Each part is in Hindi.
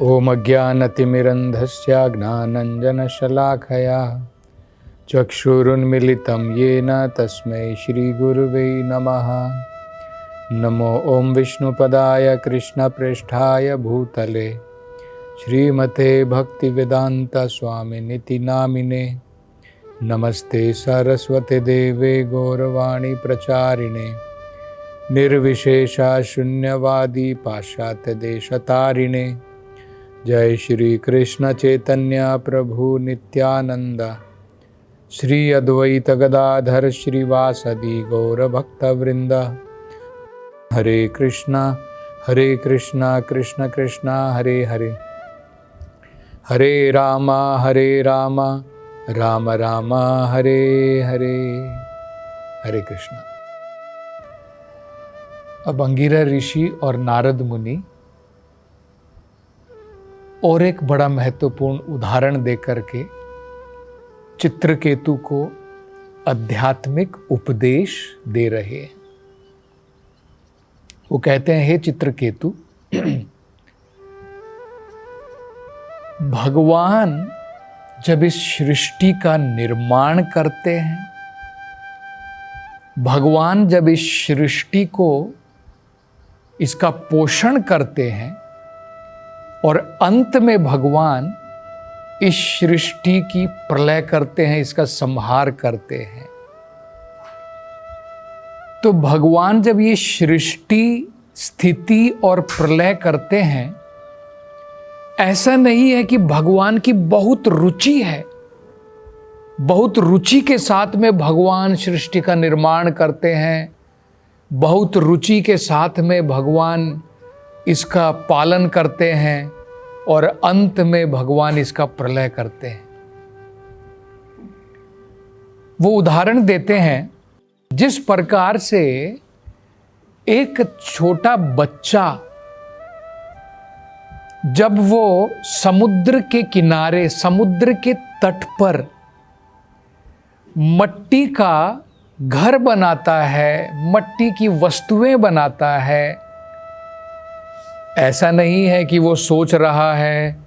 ओम अज्ञानतिमिरन्धस्य ज्ञानाञ्जनशलाकया चक्षुरुन्मीलितं येन तस्मै श्रीगुरुवे नमः। नमो ओम विष्णुपदाय कृष्णप्रेष्ठाय भूतले श्रीमते भक्तिवेदांत स्वामिनिति नामिने। नमस्ते सरस्वती देवे गौरवाणी प्रचारिणे निर्विशेषा शून्यवादी पाश्चात्य देशतारिणे। जय श्री कृष्ण चैतन्य प्रभु नित्यानंद श्री अद्वैत गदाधर श्रीवासदि गौर भक्तवृंद। हरे कृष्णा कृष्ण कृष्ण हरे हरे, हरे राम राम राम हरे हरे। हरे कृष्णा। अब अंगिरा ऋषि और नारद मुनि और एक बड़ा महत्वपूर्ण उदाहरण देकर के चित्रकेतु को आध्यात्मिक उपदेश दे रहे हैं। वो कहते हैं, हे चित्रकेतु, भगवान जब इस सृष्टि का निर्माण करते हैं, भगवान जब इस सृष्टि को इसका पोषण करते हैं और अंत में भगवान इस सृष्टि की प्रलय करते हैं, इसका संहार करते हैं। तो भगवान जब ये सृष्टि स्थिति और प्रलय करते हैं, ऐसा नहीं है कि भगवान की बहुत रुचि है, बहुत रुचि के साथ में भगवान सृष्टि का निर्माण करते हैं, बहुत रुचि के साथ में भगवान इसका पालन करते हैं और अंत में भगवान इसका प्रलय करते हैं। वो उदाहरण देते हैं, जिस प्रकार से एक छोटा बच्चा जब वो समुद्र के किनारे, समुद्र के तट पर मट्टी का घर बनाता है, मट्टी की वस्तुएं बनाता है, ऐसा नहीं है कि वो सोच रहा है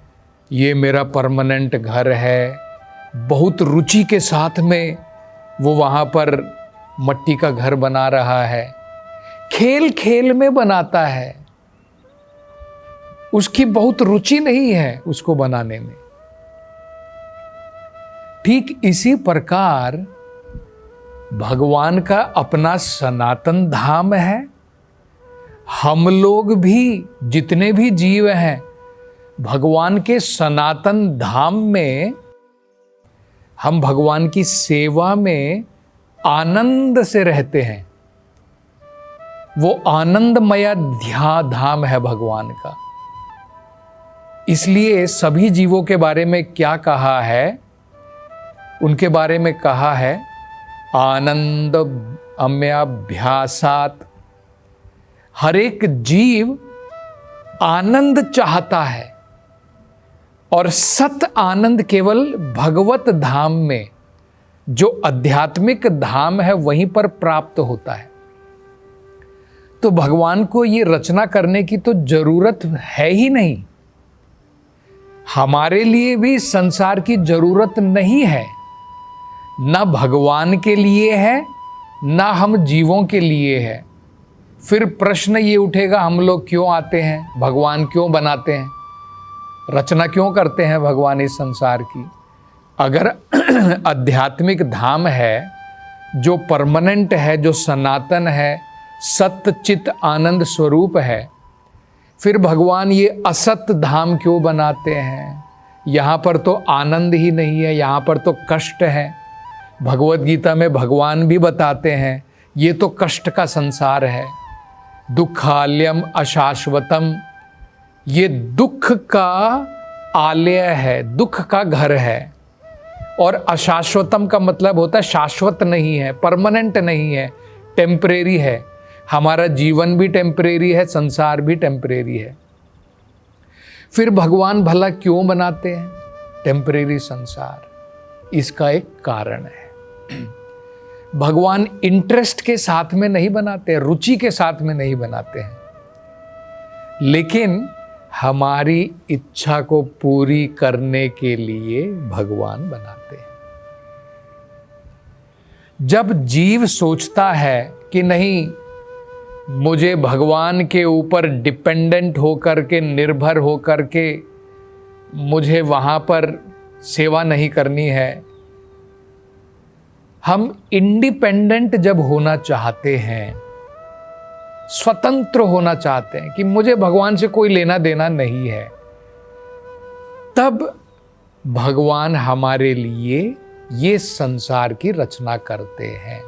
ये मेरा परमानेंट घर है। बहुत रुचि के साथ में वो वहाँ पर मट्टी का घर बना रहा है, खेल खेल में बनाता है, उसकी बहुत रुचि नहीं है उसको बनाने में। ठीक इसी प्रकार भगवान का अपना सनातन धाम है। हम लोग भी, जितने भी जीव हैं, भगवान के सनातन धाम में हम भगवान की सेवा में आनंद से रहते हैं। वो आनंदमय धाम है भगवान का। इसलिए सभी जीवों के बारे में क्या कहा है, उनके बारे में कहा है, आनंद अम्याभ्यासात। हर एक जीव आनंद चाहता है और सत आनंद केवल भगवत धाम में, जो आध्यात्मिक धाम है, वहीं पर प्राप्त होता है। तो भगवान को ये रचना करने की तो जरूरत है ही नहीं। हमारे लिए भी संसार की जरूरत नहीं है, ना भगवान के लिए है, ना हम जीवों के लिए है। फिर प्रश्न ये उठेगा, हम लोग क्यों आते हैं, भगवान क्यों बनाते हैं, रचना क्यों करते हैं भगवान इस संसार की। अगर आध्यात्मिक धाम है, जो परमानेंट है, जो सनातन है, सत्य चित आनंद स्वरूप है, फिर भगवान ये असत धाम क्यों बनाते हैं। यहाँ पर तो आनंद ही नहीं है, यहाँ पर तो कष्ट है। भगवद गीता में भगवान भी बताते हैं, ये तो कष्ट का संसार है, दुखालयम अशाश्वतम। ये दुख का आलय है, दुख का घर है। और अशाश्वतम का मतलब होता है शाश्वत नहीं है, परमानेंट नहीं है, टेम्परेरी है। हमारा जीवन भी टेम्परेरी है, संसार भी टेम्परेरी है। फिर भगवान भला क्यों बनाते हैं टेम्परेरी संसार? इसका एक कारण है। भगवान इंटरेस्ट के साथ में नहीं बनाते, रुचि के साथ में नहीं बनाते हैं, लेकिन हमारी इच्छा को पूरी करने के लिए भगवान बनाते हैं। जब जीव सोचता है कि नहीं, मुझे भगवान के ऊपर डिपेंडेंट होकर के, निर्भर होकर के मुझे वहाँ पर सेवा नहीं करनी है, हम इंडिपेंडेंट जब होना चाहते हैं, स्वतंत्र होना चाहते हैं कि मुझे भगवान से कोई लेना देना नहीं है, तब भगवान हमारे लिए ये संसार की रचना करते हैं।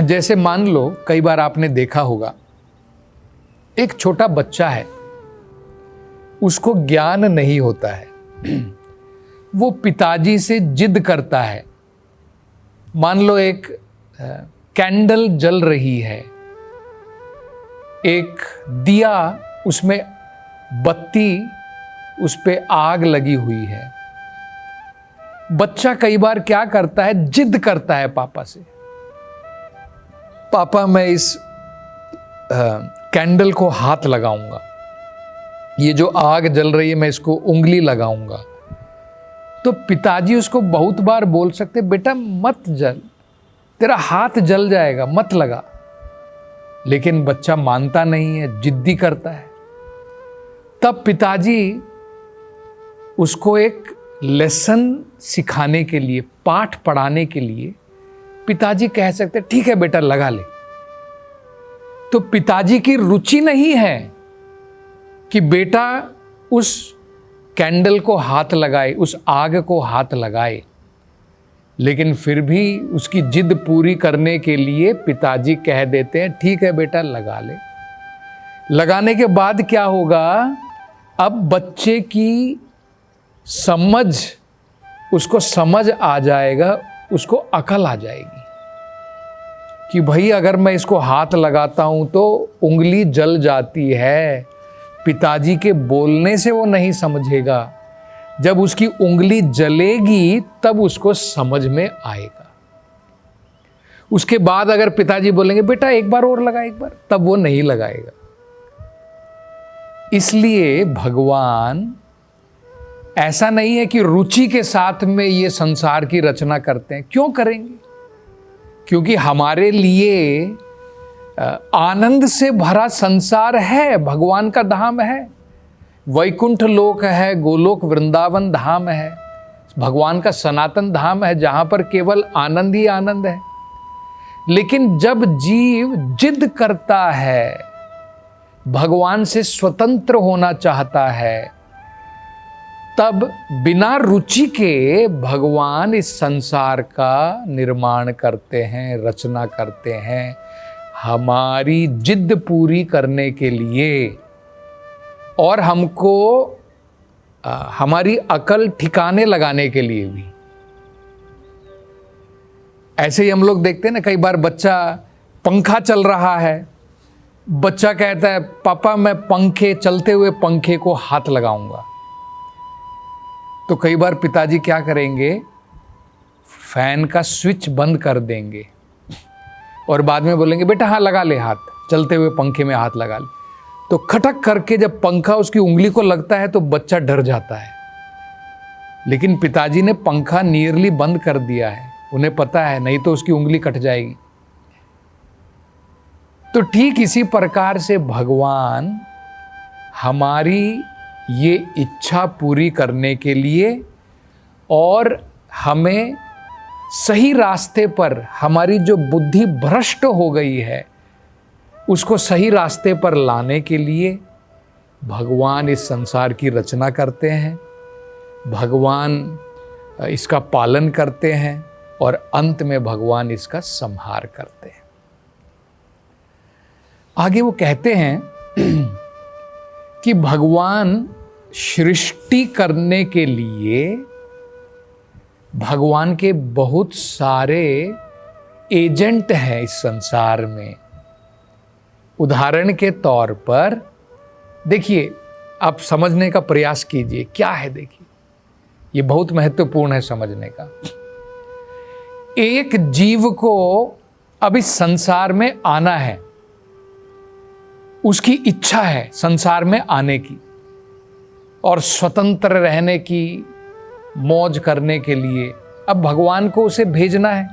जैसे मान लो, कई बार आपने देखा होगा, एक छोटा बच्चा है, उसको ज्ञान नहीं होता है, वो पिताजी से जिद करता है। मान लो एक कैंडल जल रही है, एक दिया, उसमें बत्ती, उस पे आग लगी हुई है। बच्चा कई बार क्या करता है, जिद करता है पापा से, पापा मैं इस कैंडल को हाथ लगाऊंगा, ये जो आग जल रही है मैं इसको उंगली लगाऊंगा। तो पिताजी उसको बहुत बार बोल सकते, बेटा मत जल, तेरा हाथ जल जाएगा, मत लगा। लेकिन बच्चा मानता नहीं है, जिद्दी करता है। तब पिताजी उसको एक लेसन सिखाने के लिए, पाठ पढ़ाने के लिए पिताजी कह सकते ठीक है बेटा लगा ले। तो पिताजी की रुचि नहीं है कि बेटा उस कैंडल को हाथ लगाए, उस आग को हाथ लगाए, लेकिन फिर भी उसकी जिद पूरी करने के लिए पिताजी कह देते हैं ठीक है बेटा लगा ले। लगाने के बाद क्या होगा, अब बच्चे की समझ, उसको समझ आ जाएगा, उसको अकल आ जाएगी कि भाई अगर मैं इसको हाथ लगाता हूं तो उंगली जल जाती है। पिताजी के बोलने से वो नहीं समझेगा, जब उसकी उंगली जलेगी तब उसको समझ में आएगा। उसके बाद अगर पिताजी बोलेंगे बेटा एक बार और लगा, एक बार, तब वो नहीं लगाएगा। इसलिए भगवान ऐसा नहीं है कि रुचि के साथ में ये संसार की रचना करते हैं। क्यों करेंगे? क्योंकि हमारे लिए आनंद से भरा संसार है, भगवान का धाम है, वैकुंठ लोक है, गोलोक वृंदावन धाम है, भगवान का सनातन धाम है जहां पर केवल आनंद ही आनंद है। लेकिन जब जीव जिद करता है, भगवान से स्वतंत्र होना चाहता है, तब बिना रुचि के भगवान इस संसार का निर्माण करते हैं, रचना करते हैं, हमारी जिद पूरी करने के लिए और हमको हमारी अकल ठिकाने लगाने के लिए भी। ऐसे ही हम लोग देखते हैं ना, कई बार बच्चा, पंखा चल रहा है, बच्चा कहता है पापा मैं पंखे, चलते हुए पंखे को हाथ लगाऊंगा। तो कई बार पिताजी क्या करेंगे, फैन का स्विच बंद कर देंगे और बाद में बोलेंगे बेटा हाँ लगा ले हाथ, चलते हुए पंखे में हाथ लगा ले। तो खटक करके जब पंखा उसकी उंगली को लगता है तो बच्चा डर जाता है, लेकिन पिताजी ने पंखा नियरली बंद कर दिया है, उन्हें पता है नहीं तो उसकी उंगली कट जाएगी। तो ठीक इसी प्रकार से भगवान हमारी ये इच्छा पूरी करने के लिए और हमें सही रास्ते पर, हमारी जो बुद्धि भ्रष्ट हो गई है उसको सही रास्ते पर लाने के लिए भगवान इस संसार की रचना करते हैं, भगवान इसका पालन करते हैं और अंत में भगवान इसका संहार करते हैं। आगे वो कहते हैं कि भगवान सृष्टि करने के लिए भगवान के बहुत सारे एजेंट हैं इस संसार में। उदाहरण के तौर पर देखिए, आप समझने का प्रयास कीजिए क्या है। देखिए, ये बहुत महत्वपूर्ण है समझने का। एक जीव को अब इस संसार में आना है, उसकी इच्छा है संसार में आने की और स्वतंत्र रहने की, मौज करने के लिए। अब भगवान को उसे भेजना है,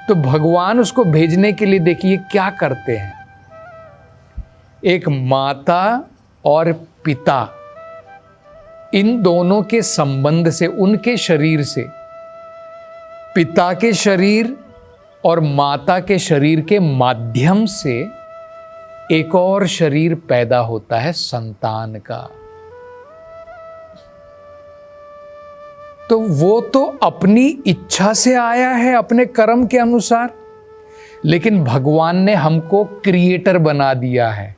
तो भगवान उसको भेजने के लिए देखिए क्या करते हैं। एक माता और पिता, इन दोनों के संबंध से, उनके शरीर से, पिता के शरीर और माता के शरीर के माध्यम से एक और शरीर पैदा होता है संतान का। तो वो तो अपनी इच्छा से आया है, अपने कर्म के अनुसार, लेकिन भगवान ने हमको क्रिएटर बना दिया है,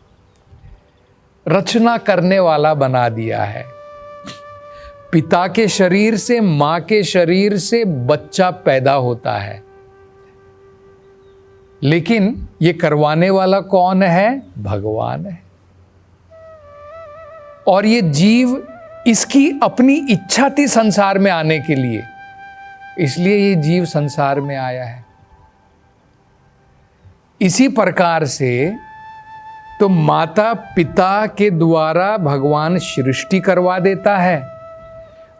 रचना करने वाला बना दिया है। पिता के शरीर से, मां के शरीर से बच्चा पैदा होता है, लेकिन ये करवाने वाला कौन है? भगवान है। और ये जीव, इसकी अपनी इच्छा थी संसार में आने के लिए, इसलिए ये जीव संसार में आया है। इसी प्रकार से तो माता पिता के द्वारा भगवान सृष्टि करवा देता है,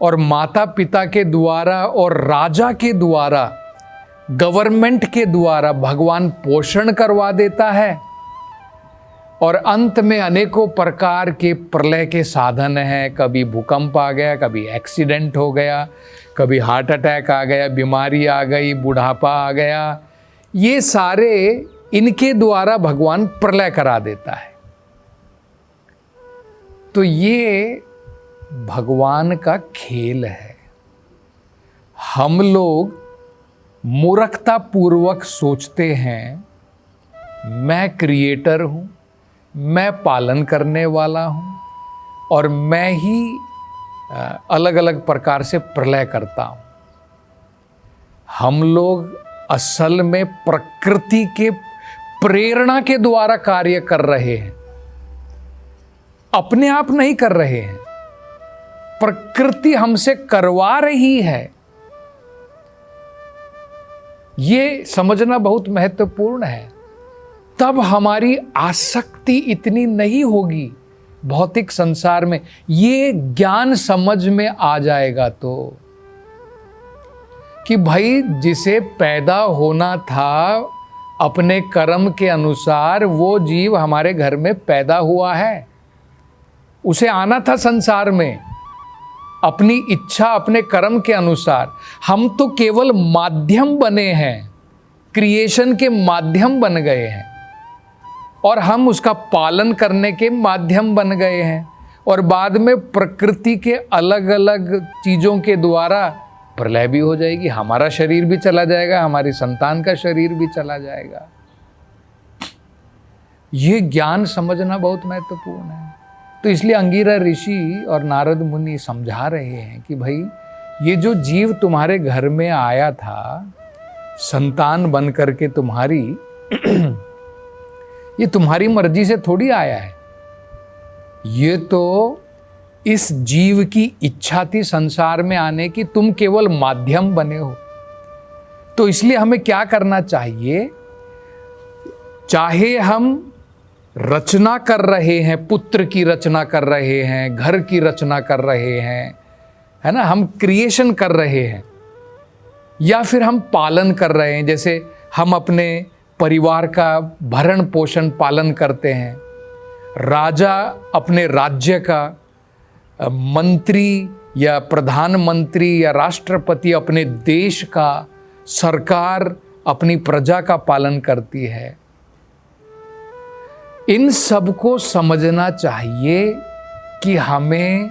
और माता पिता के द्वारा और राजा के द्वारा, गवर्नमेंट के द्वारा भगवान पोषण करवा देता है। और अंत में अनेकों प्रकार के प्रलय के साधन हैं। कभी भूकंप आ गया, कभी एक्सीडेंट हो गया, कभी हार्ट अटैक आ गया, बीमारी आ गई, बुढ़ापा आ गया, ये सारे इनके द्वारा भगवान प्रलय करा देता है। तो ये भगवान का खेल है। हम लोग मूर्खता पूर्वक सोचते हैं मैं क्रिएटर हूं, मैं पालन करने वाला हूं, और मैं ही अलग अलग प्रकार से प्रलय करता हूं। हम लोग असल में प्रकृति के प्रेरणा के द्वारा कार्य कर रहे हैं, अपने आप नहीं कर रहे हैं। प्रकृति हमसे करवा रही है। ये समझना बहुत महत्वपूर्ण है। तब हमारी आसक्ति इतनी नहीं होगी भौतिक संसार में। ये ज्ञान समझ में आ जाएगा तो कि भाई जिसे पैदा होना था अपने कर्म के अनुसार, वो जीव हमारे घर में पैदा हुआ है, उसे आना था संसार में अपनी इच्छा, अपने कर्म के अनुसार। हम तो केवल माध्यम बने हैं, क्रिएशन के माध्यम बन गए हैं, और हम उसका पालन करने के माध्यम बन गए हैं। और बाद में प्रकृति के अलग अलग चीज़ों के द्वारा प्रलय भी हो जाएगी, हमारा शरीर भी चला जाएगा, हमारी संतान का शरीर भी चला जाएगा। ये ज्ञान समझना बहुत महत्वपूर्ण है। तो इसलिए अंगिरा ऋषि और नारद मुनि समझा रहे हैं कि भाई ये जो जीव तुम्हारे घर में आया था संतान बन करके तुम्हारी, ये तुम्हारी मर्जी से थोड़ी आया है। ये तो इस जीव की इच्छा थी संसार में आने की, तुम केवल माध्यम बने हो। तो इसलिए हमें क्या करना चाहिए? चाहे हम रचना कर रहे हैं, पुत्र की रचना कर रहे हैं, घर की रचना कर रहे हैं, है ना, हम क्रिएशन कर रहे हैं, या फिर हम पालन कर रहे हैं, जैसे हम अपने परिवार का भरण पोषण पालन करते हैं, राजा अपने राज्य का, मंत्री या प्रधानमंत्री या राष्ट्रपति अपने देश का, सरकार अपनी प्रजा का पालन करती है। इन सबको समझना चाहिए कि हमें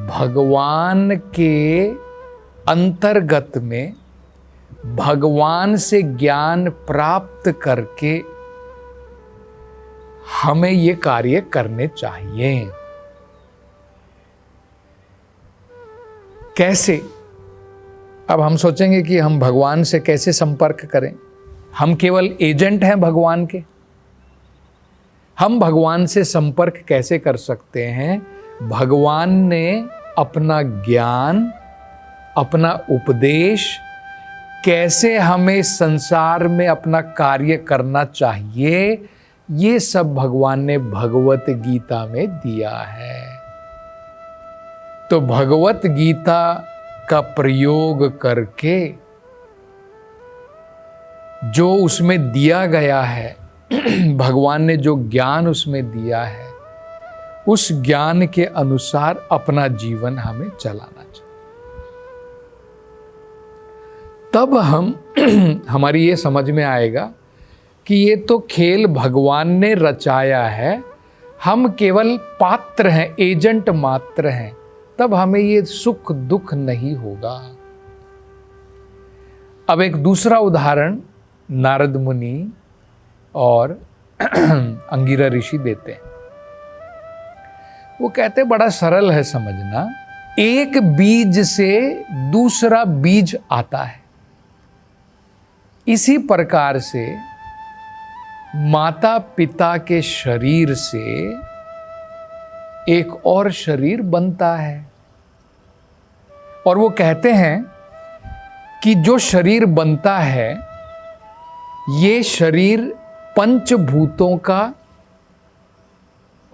भगवान के अंतर्गत में भगवान से ज्ञान प्राप्त करके हमें ये कार्य करने चाहिए। कैसे? अब हम सोचेंगे कि हम भगवान से कैसे संपर्क करें। हम केवल एजेंट हैं भगवान के। हम भगवान से संपर्क कैसे कर सकते हैं? भगवान ने अपना ज्ञान, अपना उपदेश, कैसे हमें संसार में अपना कार्य करना चाहिए, ये सब भगवान ने भगवत गीता में दिया है। तो भगवत गीता का प्रयोग करके जो उसमें दिया गया है, भगवान ने जो ज्ञान उसमें दिया है, उस ज्ञान के अनुसार अपना जीवन हमें चलाना चाहिए। तब हमारी ये समझ में आएगा कि ये तो खेल भगवान ने रचाया है, हम केवल पात्र हैं, एजेंट मात्र हैं। तब हमें ये सुख दुख नहीं होगा। अब एक दूसरा उदाहरण नारद मुनि और अंगिरा ऋषि देते हैं। वो कहते बड़ा सरल है समझना, एक बीज से दूसरा बीज आता है, इसी प्रकार से माता पिता के शरीर से एक और शरीर बनता है। और वो कहते हैं कि जो शरीर बनता है, ये शरीर पंचभूतों का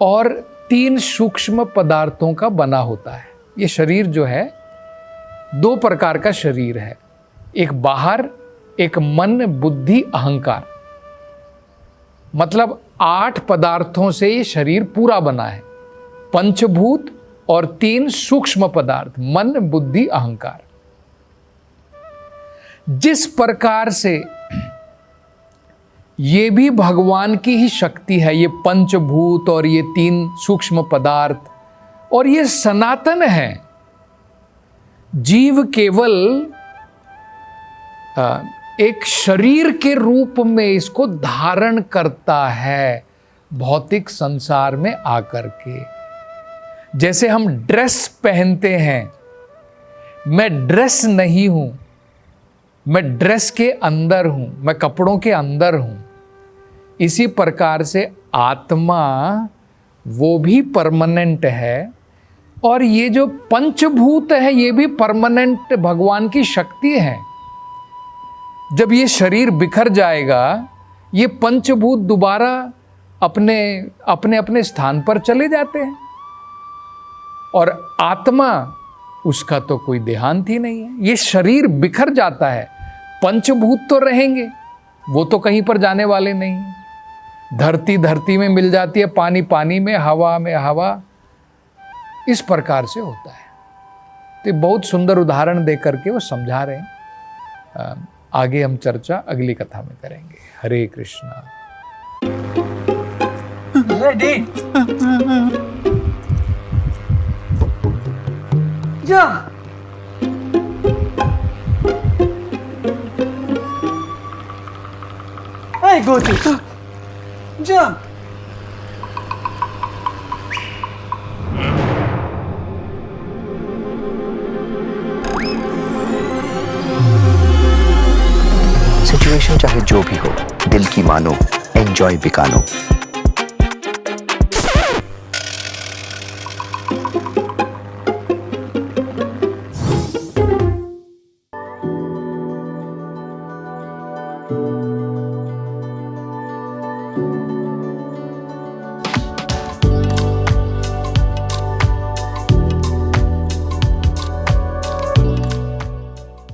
और 3 सूक्ष्म पदार्थों का बना होता है। ये शरीर जो है 2 प्रकार का शरीर है, एक बाहर, एक मन बुद्धि अहंकार। मतलब 8 पदार्थों से ये शरीर पूरा बना है, पंचभूत और 3 सूक्ष्म पदार्थ, मन बुद्धि अहंकार। जिस प्रकार से ये भी भगवान की ही शक्ति है, ये पंचभूत और ये 3 सूक्ष्म पदार्थ, और ये सनातन है। जीव केवल एक शरीर के रूप में इसको धारण करता है भौतिक संसार में आकर के। जैसे हम ड्रेस पहनते हैं, मैं ड्रेस नहीं हूं, मैं ड्रेस के अंदर हूं, मैं कपड़ों के अंदर हूं। इसी प्रकार से आत्मा वो भी परमानेंट है, और ये जो पंचभूत है ये भी परमानेंट भगवान की शक्ति है। जब ये शरीर बिखर जाएगा, ये पंचभूत दोबारा अपने अपने अपने स्थान पर चले जाते हैं, और आत्मा उसका तो कोई देहांत ही नहीं है। ये शरीर बिखर जाता है, पंचभूत तो रहेंगे, वो तो कहीं पर जाने वाले नहीं हैं। धरती धरती में मिल जाती है, पानी पानी में हवा, इस प्रकार से होता है। तो बहुत सुंदर उदाहरण दे करके वो समझा रहे हैं। आगे हम चर्चा अगली कथा में करेंगे। हरे कृष्णा। रेडी जा। Hey, go to jump. Situation चाहे जो भी हो, दिल की मानो, एंजॉय बिकानो।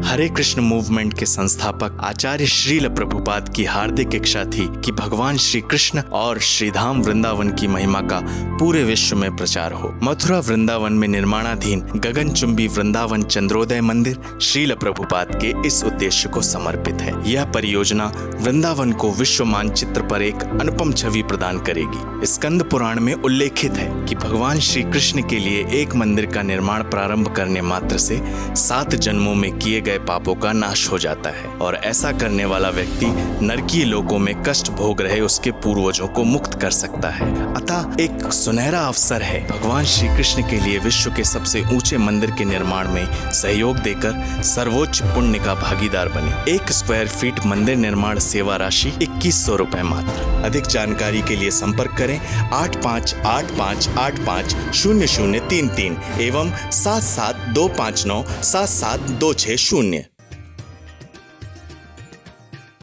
हरे कृष्ण मूवमेंट के संस्थापक आचार्य श्रील प्रभुपाद की हार्दिक इच्छा थी कि भगवान श्री कृष्ण और श्रीधाम वृंदावन की महिमा का पूरे विश्व में प्रचार हो। मथुरा वृंदावन में निर्माणाधीन गगनचुंबी वृंदावन चंद्रोदय मंदिर श्रील प्रभुपाद के इस उद्देश्य को समर्पित है। यह परियोजना वृंदावन को विश्व मानचित्र पर एक अनुपम छवि प्रदान करेगी। स्कंद पुराण में उल्लेखित है कि भगवान श्री कृष्ण के लिए एक मंदिर का निर्माण प्रारंभ करने मात्र से 7 जन्मों में किए गए पापों का नाश हो जाता है, और ऐसा करने वाला व्यक्ति नरकीय लोकों में कष्ट भोग रहे उसके पूर्वजों को मुक्त कर सकता है। अतः एक सुनहरा अवसर है भगवान श्री कृष्ण के लिए विश्व के सबसे ऊंचे मंदिर के निर्माण में सहयोग देकर सर्वोच्च पुण्य का भागीदार बने। 1 स्क्वायर फीट मंदिर निर्माण सेवा राशि 2100 रुपए मात्र। अधिक जानकारी के लिए संपर्क करें 8585850033 एवं 77259 77260।